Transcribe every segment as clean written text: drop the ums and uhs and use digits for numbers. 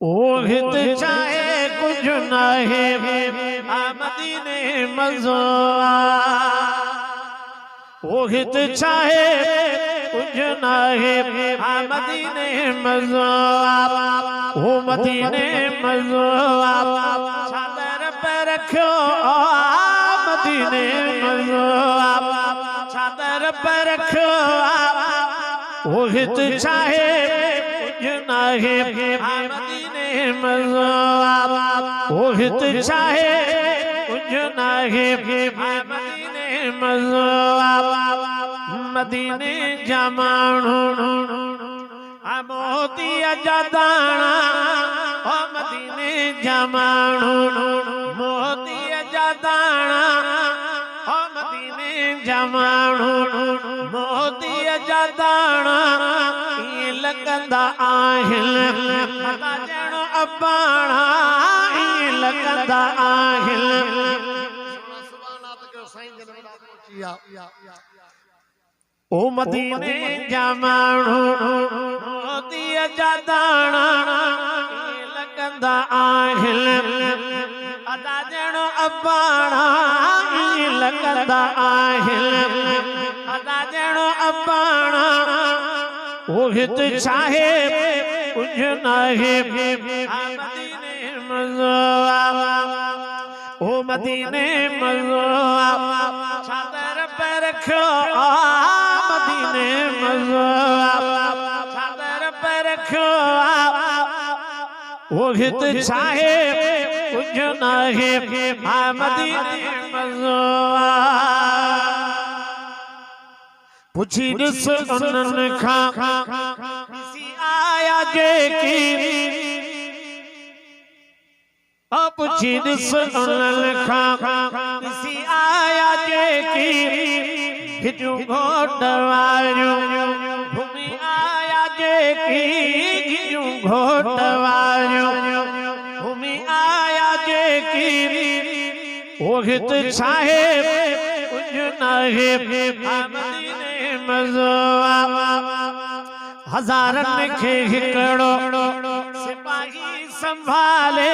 ओहित चाहे कुछ नाहे मदीने मज़ो ओहित चाहे कुछ नाहे मदीने मज़ो ओ मदीने मज़ो चादर पे रखो मदीने मज़ो चादर पे रखो ओहित चाहे नाहे मदीने मज़ो ओहित चाहे कुछ नाहे मदीने मज़ो मदीने जमाणो मोती जा दाणा ओ मदीने जमाणो मोती जा दाणा ओ मदीने जमाणो मोती जा दाणा लगंदा आहिनि ॼणो अबाणा लगंदा आहिनि ओ मदीने जा माण्हू मोतीअ जा दाणा लगंदा आहिनि अदा ॼणो अबाणा लगंदा आहिनि अदा ॼणो अबाणा ओहित चाहे कुछ नाहे मदीने मज़ो ओ मदीने मज़ो चादर पे रखो मदीने मज़ो चादर पे रखो ओहित चाहे कुछ नाहे मदीने मज़ो पुछी ॾिस उन्हनि खां आया जेकी पुछी ॾिस उन्हनि खां आया जेकी हिजूं घोट वारियूं घुमी आया जेकी हिजूं घोट वारियूं घुमी आया जेकी ओहित चाहे कुछ नाहे मदीने मज़ो हज़ारनि खे हिकिड़ो सिपाही संभाले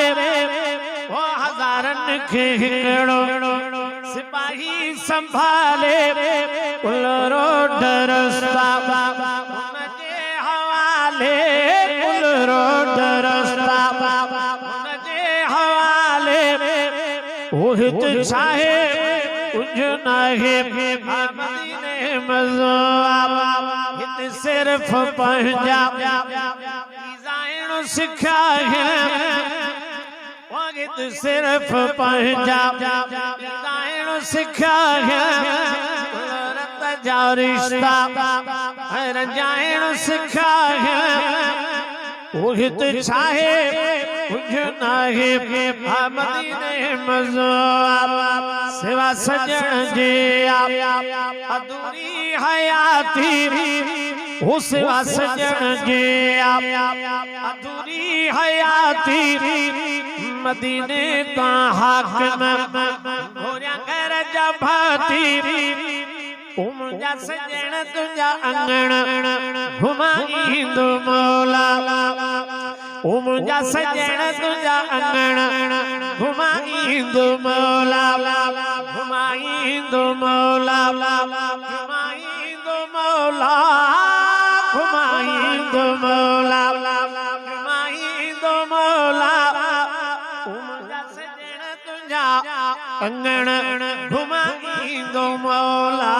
ओ हज़ारनि खे हिकिड़ो सिपाही संभाले उलरो डरस्ता हुनजे हवाले उलरो डरस्ता हुनजे हवाले ओहित चाहे कुछ नाहे मदीने मज़ो हित सिर्फ पंहिंजा डिज़ाइन सिखाए हित सिर्फ पंहिंजा डिज़ाइन सिखाए रत जा रिश्ता रजाइण सिखाए ओहित चाहे कुछ नाहे मदीने मज़ो सिवा सजण जे अधूरी हयाती ओ सिवा सजण जे अधूरी हयाती मदीने तां हाकिम होरिया घर जा भाती मुंहिंजा सजण तुंहिंजा अंगण घुमाईंदो मौला मुंहिंजा सजण तुंहिंजा अंगण घुमाईंदो मौला घुमाईंदो मौला घुमाईंदो मौला घुमाईंदो मौला घुमाईंदो मौला मुंहिंजा सजण तुंहिंजा अंगण घुमाईंदो मौला